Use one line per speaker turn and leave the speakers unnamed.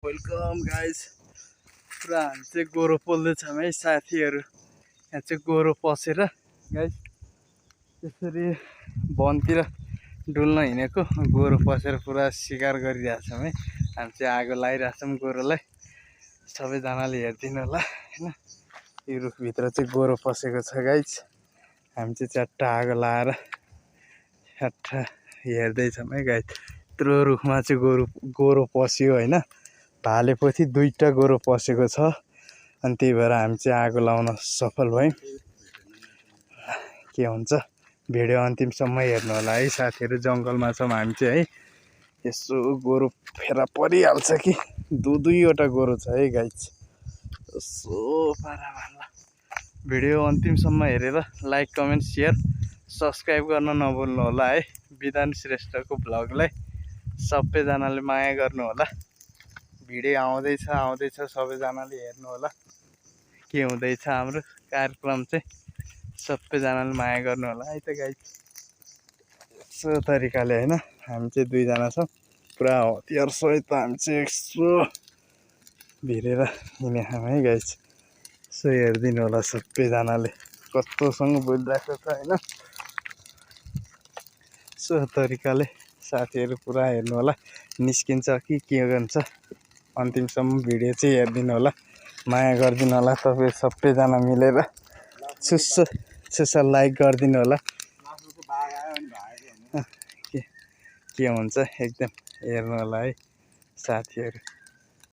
Welcome guys. पुरा हामी चाहिँ गोरो पोल्दैछौँ है साथीहरू। यहाँ चाहिँ गोरो पसेर गाइज त्यसरी वनतिर डुल्न हिँडेको गोरो पसेर पुरा शिकार गरिरहेछौँ है। हामी चाहिँ आगो लगाइरहेछौँ गोरोलाई। सबैजनाले हेरिदिनु होला हैन। यो रुखभित्र चाहिँ गोरो पसेको छ गाइज। हामी चाहिँ च्याट्टा आगो लगाएर च्याट्टा हेर्दैछौँ है गाइज। यत्रो रुखमा चाहिँ गोरो पस्यो हैन। भालेपछि 2टा गोरो पसेको छ अनि त्यही भएर हामी चाहिँ आगो लाउन सफल भयौँ। के हुन्छ भिडियो अन्तिमसम्म हेर्नु होला है साथीहरू। जङ्गलमा छौँ हामी चाहिँ है। यसो गोरो फेरा परिहाल्छ कि दुईवटा गोरो छ है गाइज। यसो पारामा ल भिडियो अन्तिमसम्म हेरेर लाइक कमेन्ट सेयर सब्सक्राइब गर्न नभुल्नु होला है। विधान श्रेष्ठको भ्लगलाई सबैजनाले माया गर्नु होला। भिडियो आउँदैछ सबैजनाले हेर्नु होला। के हुँदैछ हाम्रो कार्यक्रम चाहिँ सबैजनाले माया गर्नु होला है त गाइज। यस्तो तरिकाले हैन हामी चाहिँ 2 जना छौँ। पुरा हतियार सहित हामी चाहिँ यसो भिरेर हिँडेछौँ है गाइज। यसो हेरिदिनु होला सबैजनाले कस्तोसँग बोलिरहेको छ हैन। यस्तो तरिकाले साथीहरू पुरा हेर्नु होला। निस्किन्छ कि के गर्छ अन्तिमसम्म भिडियो चाहिँ हेरिदिनु होला। माया गरिदिनु होला तपाईँ सबैजना मिलेर सुस्स लाइक गरिदिनु होला। के हुन्छ एकदम हेर्नु होला है साथीहरू।